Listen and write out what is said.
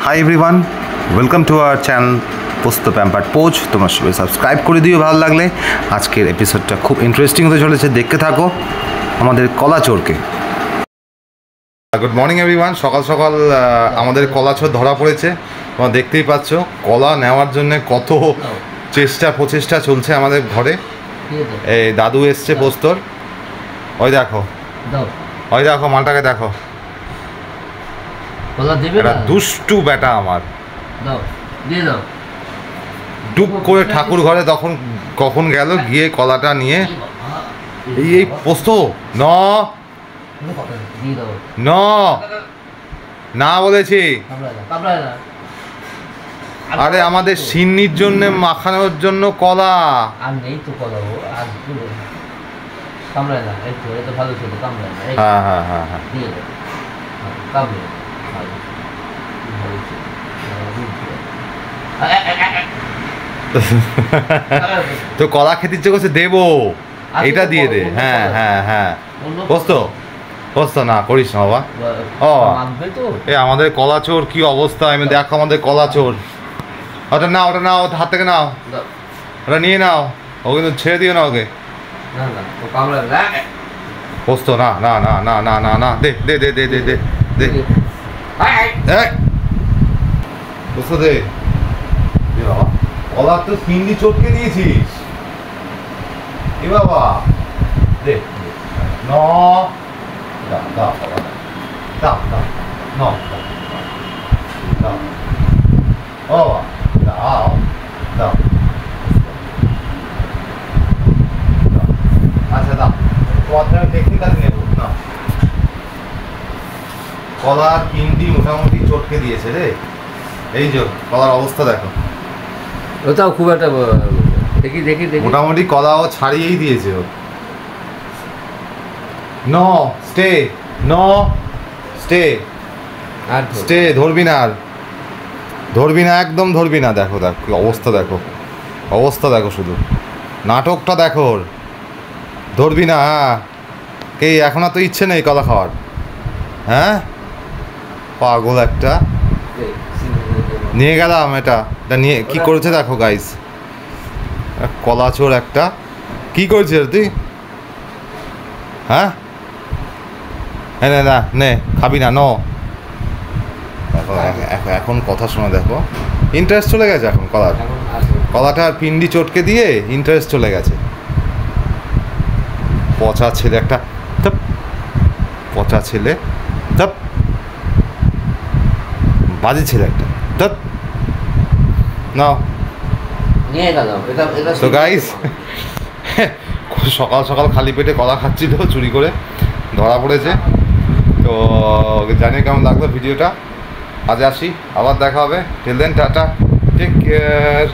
Hi everyone, welcome to our channel পোস্ত pampered pose. তোমরা সবাই সাবস্ক্রাইব করে দিও ভালো লাগলে। আজকের এপিসোডটা খুব ইন্টারেস্টিং হতে চলেছে, দেখতে থাকো আমাদের কলাচোরকে। Good morning everyone. সকাল সকাল আমাদের কলাচোর ধরা পড়েছে। তোমরা দেখতেই পাচ্ছ কলা নেওয়ার জন্য কত প্রচেষ্টা চলছে আমাদের ঘরে। এই দাদু এসছে পোস্তর। ওই দেখো মালটাকে দেখো, এটা দুষ্টু বেটা আমার। ডুব করে ঠাকুর ঘরে কখন গেল, গিয়ে কলাটা নিয়ে এই পোস্ত না বলেছি। আরে আমাদের সিন্নির জন্য মাখানোর জন্য কলা। হ্যাঁ তো কলা খেতে ইচ্ছে করছে, দেবো, এটা দিয়ে দে। হ্যাঁ পোস্ত না করিস না বাবা। এ আমাদের কলাচোর কি অবস্থা, আমি দেখো আমাদের কলাচোর। ওটা নাও ওটা হাত থেকে নাও, ওটা নিয়ে নাও, ও কিন্তু ছেড়ে দিও না ওকে। পোস্ত না না না না না না না দে দে দে দে দে দে দে পোস্ত দে। কলার তো পিন্ডি চটকে দিয়েছিস এ বাবা। দে টেকনিক্যাল নেব না। কলার পিন্ডি মোটামুটি চটকে দিয়েছে রে। এই যে কলার অবস্থা দেখো, ওটাও খুব একটা দেখি মোটামুটি কলাও ছাড়িয়েই দিয়েছে ও। স্টে ধরবি না, একদম ধরবি না। দেখো অবস্থা দেখো শুধু নাটকটা দেখো। ধরবি না। হ্যাঁ কে এখন আর তো ইচ্ছে নেই কলা খাওয়ার। হ্যাঁ পাগল একটা। নিয়ে গেলাম এটা নিয়ে কি করেছে দেখো গাইস। কলাচোর একটা কি করেছে তুই? হ্যাঁ না নে খাবি না দেখো এখন কথা শোনা। দেখো ইন্টারেস্ট চলে গেছে এখন কলাটা আর পিন্ডি চটকে দিয়ে ইন্টারেস্ট চলে গেছে। পচা ছেলে একটা, বাজে ছেলে একটা। নাও তো গাইস, সকাল সকাল খালি পেটে কলা খাচ্ছিল, চুরি করে ধরা পড়েছে। তো জানি কেমন লাগলো ভিডিওটা। আজ আসি, আবার দেখা হবে। Till then tata, take care.